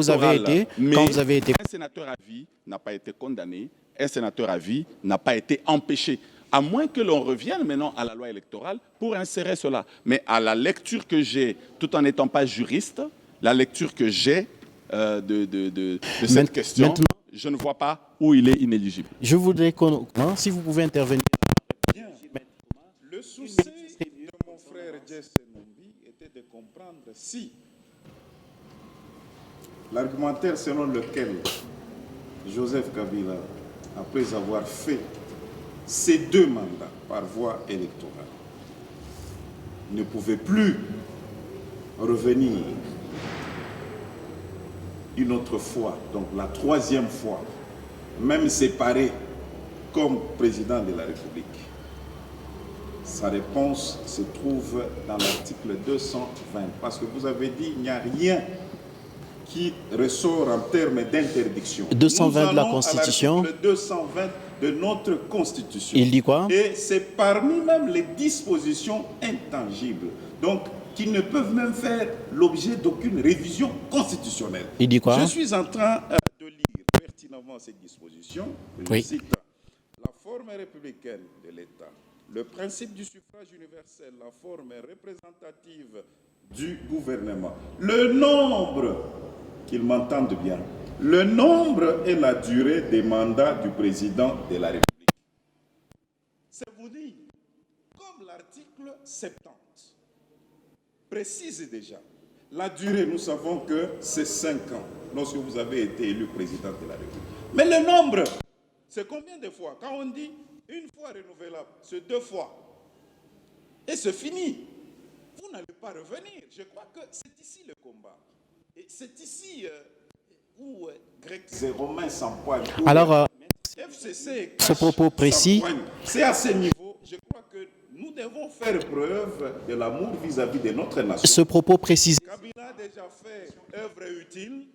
vous avez été... Un sénateur à vie n'a pas été condamné. Un sénateur à vie n'a pas été empêché. À moins que l'on revienne maintenant à la loi électorale pour insérer cela. Mais à la lecture que j'ai, tout en n'étant pas juriste, la lecture que j'ai de cette question, je ne vois pas où il est inéligible. Je voudrais qu'on... si vous pouvez intervenir. Bien. Le souci de mon frère Jesse Nombi était de comprendre si l'argumentaire selon lequel Joseph Kabila, après avoir fait ces 2 mandats par voie électorale, ne pouvait plus revenir une autre fois, donc la 3e fois, même séparé comme président de la République. Sa réponse se trouve dans l'article 220, parce que vous avez dit qu'il n'y a rien qui ressort en termes d'interdiction. 220 de la Constitution. L'article 220 de notre Constitution. Il dit quoi? Et c'est parmi même les dispositions intangibles, donc qui ne peuvent même faire l'objet d'aucune révision constitutionnelle. Il dit quoi? Je suis en train de lire pertinemment ces dispositions. Je cite: la forme républicaine de l'État le principe du suffrage universel, la forme représentative du gouvernement, le nombre, qu'ils m'entendent bien, le nombre et la durée des mandats du président de la République. C'est vous dire, comme l'article 70 précise déjà, la durée, nous savons que c'est 5 ans lorsque vous avez été élu président de la République. Mais le nombre, c'est combien de fois? Quand on dit une fois renouvelable, c'est 2 fois. Et c'est fini. Vous n'allez pas revenir. Je crois que c'est ici le combat. Et c'est ici où Grec et Romain s'empoignent. Alors, FCC ce propos précis, c'est à ce niveau, je crois que nous devons faire preuve de l'amour vis-à-vis de notre nation. ce propos précisé. Kabila a déjà fait œuvre utile.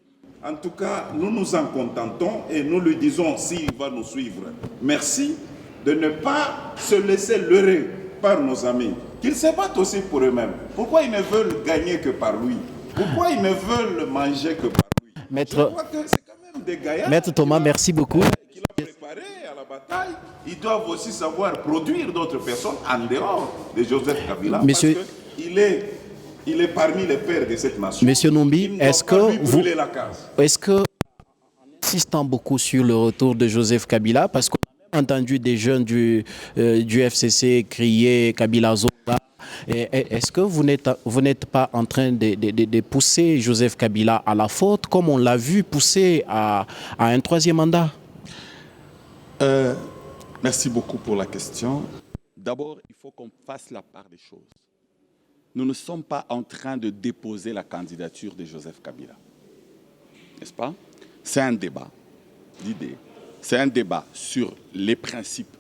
En tout cas, nous nous en contentons et nous lui disons s'il va nous suivre. Merci de ne pas se laisser leurrer par nos amis, qu'ils se battent aussi pour eux-mêmes. Pourquoi ils ne veulent gagner que par lui? Pourquoi ils ne veulent manger que par lui? Je crois que c'est quand même des gaillards. Maître Thomas, merci beaucoup. Qu'il a préparé à la bataille. Ils doivent aussi savoir produire d'autres personnes en dehors de Joseph Kabila. Monsieur, parce qu'il est parmi les pères de cette nation. Monsieur Numbi, est-ce que vous, la case. est-ce que, en insistant beaucoup sur le retour de Joseph Kabila, parce qu'on a entendu des jeunes du FCC crier Kabila Zola, est-ce que vous n'êtes pas en train de pousser Joseph Kabila à la faute, comme on l'a vu pousser à un 3e mandat? Merci beaucoup pour la question. D'abord, il faut qu'on fasse la part des choses. Nous ne sommes pas en train de déposer la candidature de Joseph Kabila. N'est-ce pas? C'est un débat d'idées. C'est un débat sur les principes.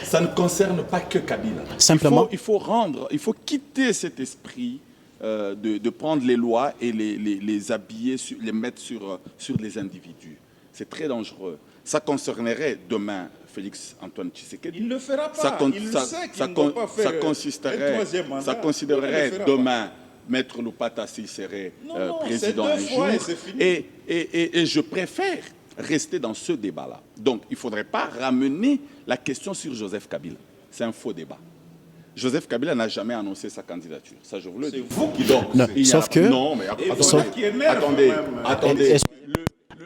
Ça ne concerne pas que Kabila. Simplement, il faut quitter cet esprit de prendre les lois et les habiller, les mettre sur les individus. C'est très dangereux. Ça concernerait demain Félix Antoine Tshisekedi. Il ne le fera pas. Il le sait qu'il ne doit pas faire ça considérerait demain Maître Loupata s'il serait président un jour. Et je préfère rester dans ce débat-là. Donc, il ne faudrait pas ramener la question sur Joseph Kabila. C'est un faux débat. Joseph Kabila n'a jamais annoncé sa candidature. Ça, je vous le dis. C'est vous qui l'avez. Sauf que... Non, mais attendez.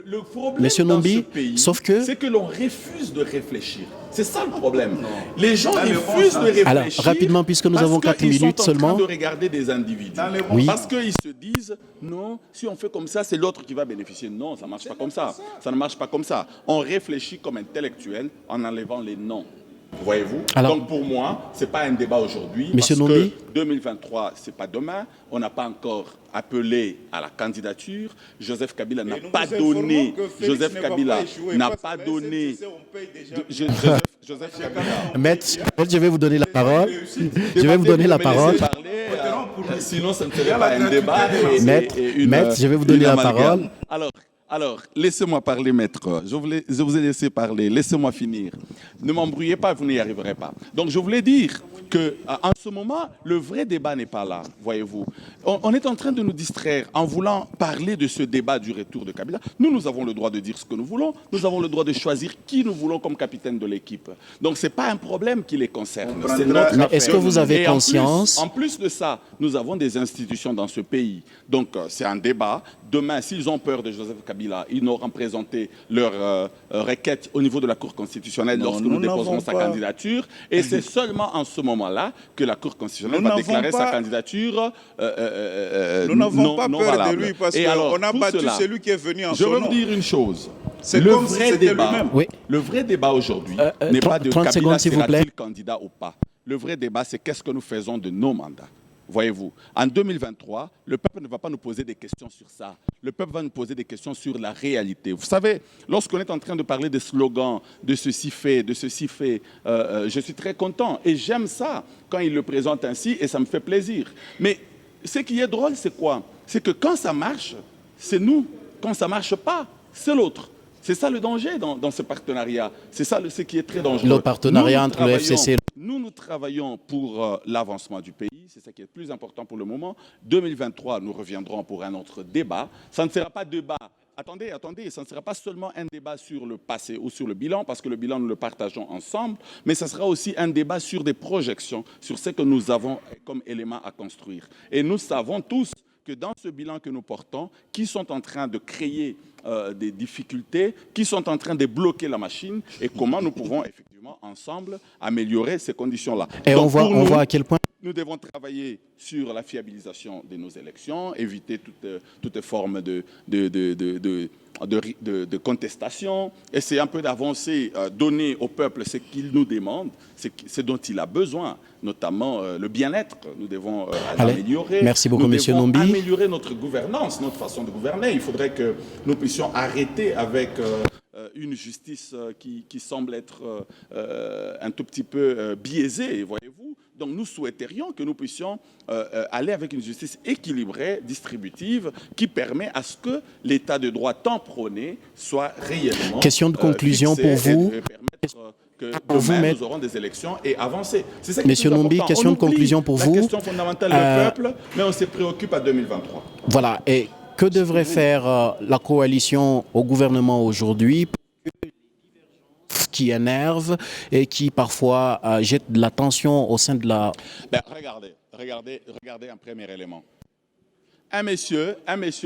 Le problème Monsieur dans Numbi, ce pays, sauf que... c'est que l'on refuse de réfléchir. C'est ça le problème. Les gens refusent de réfléchir. Alors, rapidement, puisque nous avons 4 minutes seulement. Ils sont en train de regarder des individus. Oui. Parce qu'ils se disent, non, si on fait comme ça, c'est l'autre qui va bénéficier. Non, ça ne marche pas comme ça. Ça ne marche pas comme ça. On réfléchit comme intellectuel en enlevant les noms. Voyez-vous? Donc pour moi, ce n'est pas un débat aujourd'hui. Parce que 2023, ce n'est pas demain. On n'a pas encore appelé à la candidature. Joseph Kabila n'a pas donné. Joseph Kabila n'a pas donné. Joseph Kabila. Maître, je vais vous donner la parole. Je vais vous donner la parole. Sinon, ça ne serait pas un débat. Maître, je vais vous donner la parole. Alors, laissez-moi parler, maître. Je vous ai laissé parler. Laissez-moi finir. Ne m'embrouillez pas, vous n'y arriverez pas. Donc, je voulais dire qu'en ce moment, le vrai débat n'est pas là, voyez-vous. On est en train de nous distraire en voulant parler de ce débat du retour de Kabila. Nous avons le droit de dire ce que nous voulons. Nous avons le droit de choisir qui nous voulons comme capitaine de l'équipe. Donc, ce n'est pas un problème qui les concerne. C'est notre affaire. Est-ce que vous avez conscience? En plus de ça, nous avons des institutions dans ce pays. Donc, c'est un débat. Demain, s'ils ont peur de Joseph Kabila, ils n'auront présenté leur requête au niveau de la Cour constitutionnelle lorsque nous déposerons sa candidature. Et c'est seulement en ce moment-là que la Cour constitutionnelle va déclarer sa candidature nous n'avons pas peur valable. de lui parce qu'on a battu celui qui est venu en son nom. Je veux vous dire une chose. Le vrai débat aujourd'hui n'est pas de Kabila sera-t-il candidat ou pas. Le vrai débat, c'est qu'est-ce que nous faisons de nos mandats. Voyez-vous, en 2023, le peuple ne va pas nous poser des questions sur ça. Le peuple va nous poser des questions sur la réalité. Vous savez, lorsqu'on est en train de parler des slogans, de ceci fait, je suis très content. Et j'aime ça quand il le présente ainsi et ça me fait plaisir. Mais ce qui est drôle, c'est quoi? C'est que quand ça marche, c'est nous. Quand ça ne marche pas, c'est l'autre. C'est ça le danger dans ce partenariat. C'est ça ce qui est très dangereux. Le partenariat entre le FCC... Nous travaillons pour l'avancement du pays. C'est ça qui est le plus important pour le moment. 2023, nous reviendrons pour un autre débat. Ça ne sera pas débat attendez, ça ne sera pas seulement un débat sur le passé ou sur le bilan, parce que le bilan, nous le partageons ensemble, mais ça sera aussi un débat sur des projections, sur ce que nous avons comme élément à construire. Et nous savons tous que dans ce bilan que nous portons, qui sont en train de créer des difficultés, qui sont en train de bloquer la machine, et comment nous pouvons effectivement ensemble améliorer ces conditions-là. Et donc, on voit à quel point nous devons travailler sur la fiabilisation de nos élections, éviter toute forme de contestation, essayer un peu d'avancer, donner au peuple ce qu'il nous demande, ce dont il a besoin, notamment le bien-être. Nous devons l'améliorer. Merci beaucoup, M. Nombi. Améliorer notre gouvernance, notre façon de gouverner. Il faudrait que nous puissions arrêter avec une justice qui semble être un tout petit peu biaisée, voyez-vous. Donc nous souhaiterions que nous puissions aller avec une justice équilibrée, distributive, qui permet à ce que l'état de droit tant prôné soit réellement question de conclusion pour vous. Et permettre que demain, nous aurons des élections et avancer. C'est ça qui Monsieur Nombi, question de conclusion pour vous. La question fondamentale, le peuple, mais on se préoccupe à 2023. Voilà. Et que devrait faire la coalition au gouvernement aujourd'hui qui énerve et qui parfois jette de la tension au sein de la... Regardez un premier élément. Un monsieur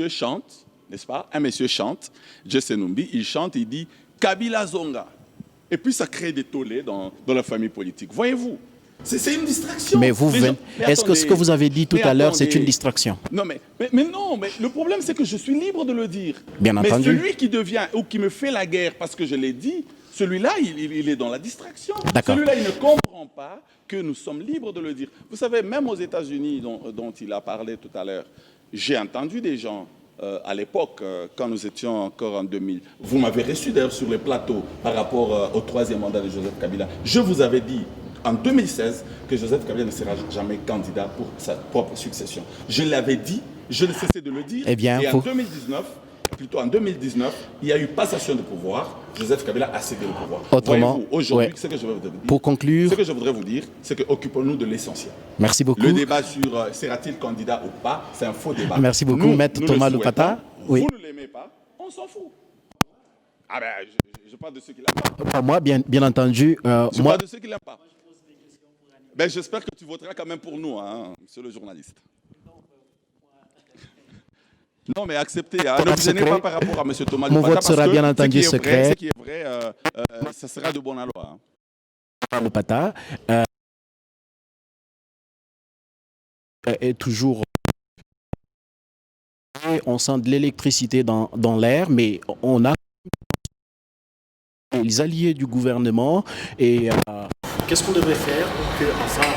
chante, n'est-ce pas? Un monsieur chante, Jesse Numbi, il chante, il dit « Kabila Zonga ». Et puis ça crée des tollés dans la famille politique. Voyez-vous, c'est une distraction. Mais est-ce que ce que vous avez dit tout à l'heure, c'est une distraction? Non, mais le problème, c'est que je suis libre de le dire. Bien entendu. Mais celui qui devient ou qui me fait la guerre parce que je l'ai dit, celui-là, il est dans la distraction. Celui-là, il ne comprend pas que nous sommes libres de le dire. Vous savez, même aux États-Unis, dont il a parlé tout à l'heure, j'ai entendu des gens à l'époque, quand nous étions encore en 2000. Vous m'avez reçu d'ailleurs sur les plateaux par rapport au troisième mandat de Joseph Kabila. Je vous avais dit en 2016 que Joseph Kabila ne sera jamais candidat pour sa propre succession. Je l'avais dit, je ne cessais de le dire. Eh bien, et en 2019, il y a eu passation de pouvoir. Joseph Kabila a cédé le pouvoir. Autrement, aujourd'hui, ce que je veux vous dire, pour conclure, ce que je voudrais vous dire, c'est que occupons-nous de l'essentiel. Merci beaucoup. Le débat sur sera-t-il candidat ou pas, c'est un faux débat. Merci beaucoup, Maître Thomas Lupata. Oui. Vous ne l'aimez pas, on s'en fout. Ah ben, je parle de ceux qui l'aiment pas. Moi, bien entendu. Je parle de ceux qui l'aiment pas. Ben, j'espère que tu voteras quand même pour nous, hein, monsieur le journaliste. Non, mais acceptez. Hein, ne vous gênez pas par rapport à M. Thomas Lupata. Mon vote sera bien entendu secret. Ce qui est vrai, ça sera de bonne loi. Hein. Lupata est toujours... On sent de l'électricité dans l'air, mais on a les alliés du gouvernement. Et qu'est-ce qu'on devrait faire pour que, enfin,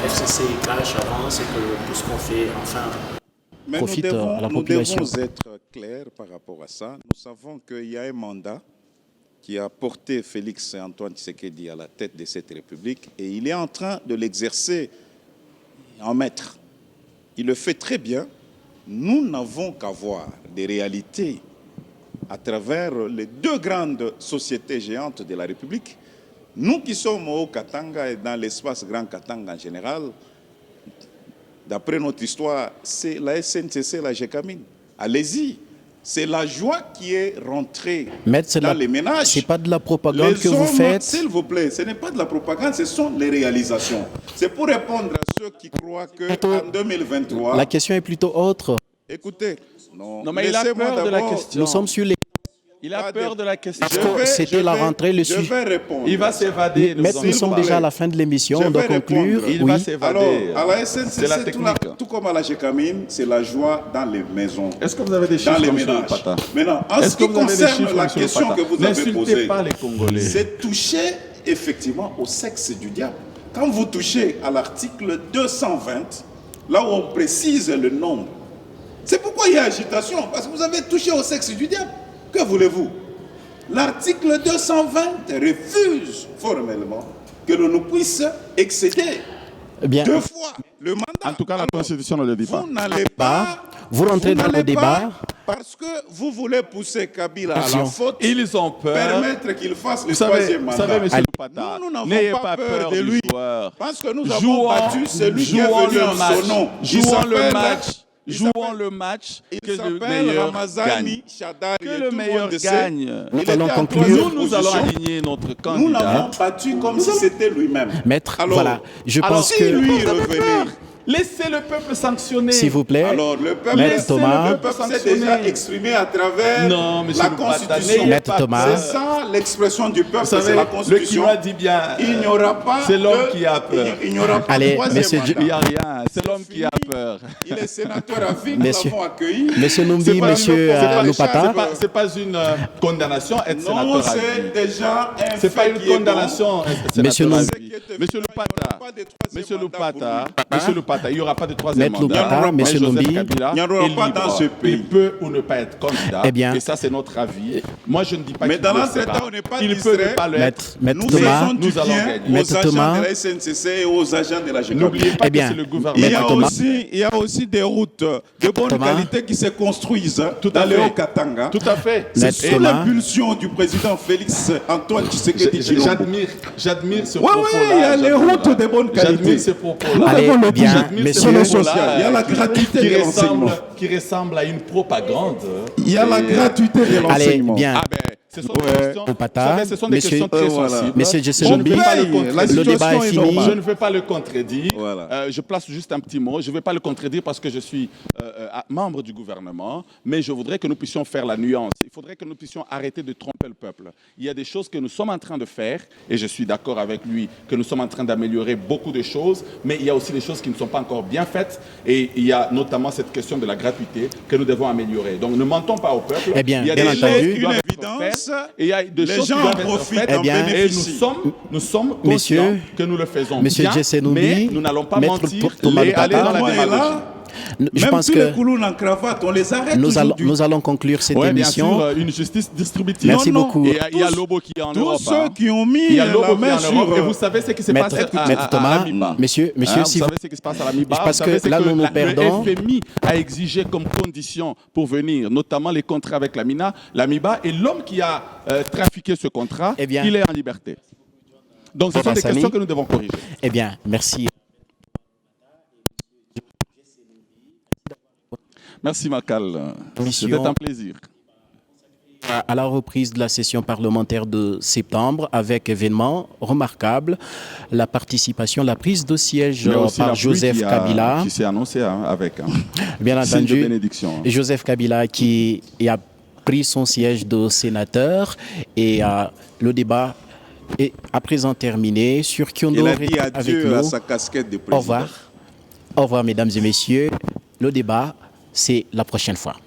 FCC cash avance et que tout ce qu'on fait, enfin... Mais profite à la population. Nous devons être clairs par rapport à ça. Nous savons qu'il y a un mandat qui a porté Félix Antoine Tshisekedi à la tête de cette République et il est en train de l'exercer en maître. Il le fait très bien. Nous n'avons qu'à voir des réalités à travers les deux grandes sociétés géantes de la République. Nous qui sommes au Katanga et dans l'espace Grand Katanga en général, d'après notre histoire, c'est la SNCC, la GECAMIN. Allez-y. C'est la joie qui est rentrée dans les ménages. Ce n'est pas de la propagande que vous faites. S'il vous plaît, ce n'est pas de la propagande, ce sont les réalisations. C'est pour répondre à ceux qui croient qu'en 2023... La question est plutôt autre. Écoutez, non mais il a peur de la question. Nous sommes sur les... Il a peur de la question. C'était la rentrée, le sujet. Je vais répondre. Il va s'évader. Nous sommes déjà à la fin de l'émission, on doit conclure. Il va s'évader. Alors, à la SNCC, tout comme à la GECAMIN, c'est la joie dans les maisons. Est-ce que vous avez des chiffres, dans les monsieur ménages. Pata? Maintenant, en ce qui concerne la question que vous avez posée, pas les Congolais. C'est toucher effectivement au sexe du diable. Quand vous touchez à l'article 220, là où on précise le nombre, c'est pourquoi il y a agitation, parce que vous avez touché au sexe du diable. Que voulez-vous? L'article 220 refuse formellement que l'on nous puisse excéder deux fois le mandat. En tout cas, la Constitution ne le dit pas. Vous n'allez pas... Vous rentrez dans le débat. Parce que vous voulez pousser Kabila à la faute. Ils ont peur. Permettre qu'il fasse le troisième mandat. Vous savez, monsieur Lupata, nous n'avons pas peur de lui. Joueur. Parce que nous avons battu celui qui est venu en son nom. Jouons le match. jouons le match, que le s'appelle meilleur Ramazani gagne. Chadari. Que et le tout meilleur monde le sait. gagne. Il était allons en conclure. troisième Nous allons position. aligner notre Nous candidat. l'avons battu comme si c'était lui-même. Maître, Alors, voilà, je alors, pense si que... lui revenait, Laissez le peuple sanctionner. S'il vous plaît, alors le peuple, Maître Thomas. le peuple s'est déjà exprimé à travers Non, monsieur la le Bata, Constitution. n'ayez Maître pas Thomas. peur. C'est ça l'expression du peuple, Vous savez, c'est la le Constitution. Quinoa dit bien. Il n'y aura pas C'est l'homme de- qui a peur. Il n'y aura pas Allez, de troisième monsieur mandat. Il n'y a rien. C'est l'homme qui a fini. peur. Il est sénateur à vie, nous Monsieur- l'avons accueilli. Monsieur C'est Numbi, pas monsieur une- c'est pas- Loupata, c'est pas une condamnation être Non, sénateur à vie. c'est déjà un C'est pas fait une qui est bon. condamnation. Monsieur sénateur à Numbi. vie. Monsieur Loupata, Monsieur Loupata, il n'y aura pas de troisième Maître mandat. Loupata, Mais Monsieur Joseph Numbi. Kabila Il n'y en aura est pas libre. dans ce pays. Il peut ou ne pas être candidat. Eh bien. Et ça, c'est notre avis. Moi, je ne dis pas Mais qu'il dans le l'entretien, sera. on n'est pas Il peut distrait. ne pas le être. Maître Nous Thomas, faisons du nous allons bien gagner. Maître aux agents Thomas. de la SNCC et aux agents de la GECAP. N'oubliez pas Eh bien, que c'est le Il gouvernement. y, a Thomas. aussi, il y a aussi des routes de bonne Thomas. qualité qui se construisent Tout à dans le fait. Haut-Katanga. Tout à fait. C'est Maître sous Thomas. l'impulsion du président Félix Antoine Tshisekedi Tshilombo. J'admire ce Oui, propos-là. oui, il y a les routes de bonne qualité. J'admire ce propos-là. Allez, avons le bien, J'admire ce messieurs, propos-là, social. Il y a la gratuité qui de l'enseignement. ressemble à une propagande. Il y a la gratuité de allez, l'enseignement. bien. Ah ben, ce sont des questions, Loupata, vous savez, ce sont des monsieur- questions très voilà. sensibles. Monsieur Jesse Je ne Numbi, vais pas le La contredire. le débat situation est est fini. normale. Je ne vais pas le contredire. Voilà. Je place juste un petit mot. Je ne vais pas le contredire parce que je suis membre du gouvernement, mais je voudrais que nous puissions faire la nuance. Il faudrait que nous puissions arrêter de tromper le peuple. Il y a des choses que nous sommes en train de faire, et je suis d'accord avec lui que nous sommes en train d'améliorer beaucoup de choses, mais il y a aussi des choses qui ne sont pas encore bien faites, et il y a notamment cette question de la gratuité que nous devons améliorer. Donc ne mentons pas au peuple. Eh bien, il y a bien des entendu. choses qui doivent Une être évidence, faites, et il y a des les choses gens qui en doivent être profitent, faites. Eh bien, en Et bénéficient. nous sommes Messieurs, conscients que nous le faisons Monsieur bien, Jesse Numbi, mais nous n'allons pas Maître mentir Thomas et aller dans la Thomas est là. démagogie. Je Même pense tous les que coulons en cravate, on les arrête nous aujourd'hui. allons conclure cette Ouais, bien émission. sûr, une justice distributive. Merci Non, non. beaucoup. Et il y a Tous- Lobo qui est en Tous Europe. ceux hein. qui ont mis Il y a la Lobo qui est main en sur... Europe. Et vous savez ce qui se passe Maître Thomas, l'AMIBA. monsieur, Vous si vous... savez ce qui se passe à l'AMIBA. Parce Vous savez que ce là, nous nous le perdons. FMI a exigé comme condition pour venir, notamment les contrats avec l'AMIBA, et l'homme qui a trafiqué ce contrat, Eh bien. il est en liberté. Donc ce sont des Samy. questions que nous devons corriger. Eh bien, merci. Merci Makal. Mission. C'était un plaisir. À la reprise de la session parlementaire de septembre, avec événement remarquable, la participation, la prise de siège Mais aussi la par pluie Joseph Kabila. qui s'est annoncé avec. Bien Signe de entendu, bénédiction. Joseph Kabila qui a pris son siège de sénateur et le débat est à présent terminé. Sur Kyondo Il a reste dit avec adieu à nous. sa casquette de président. Au revoir. Au revoir, mesdames et messieurs. Le débat, c'est la prochaine fois.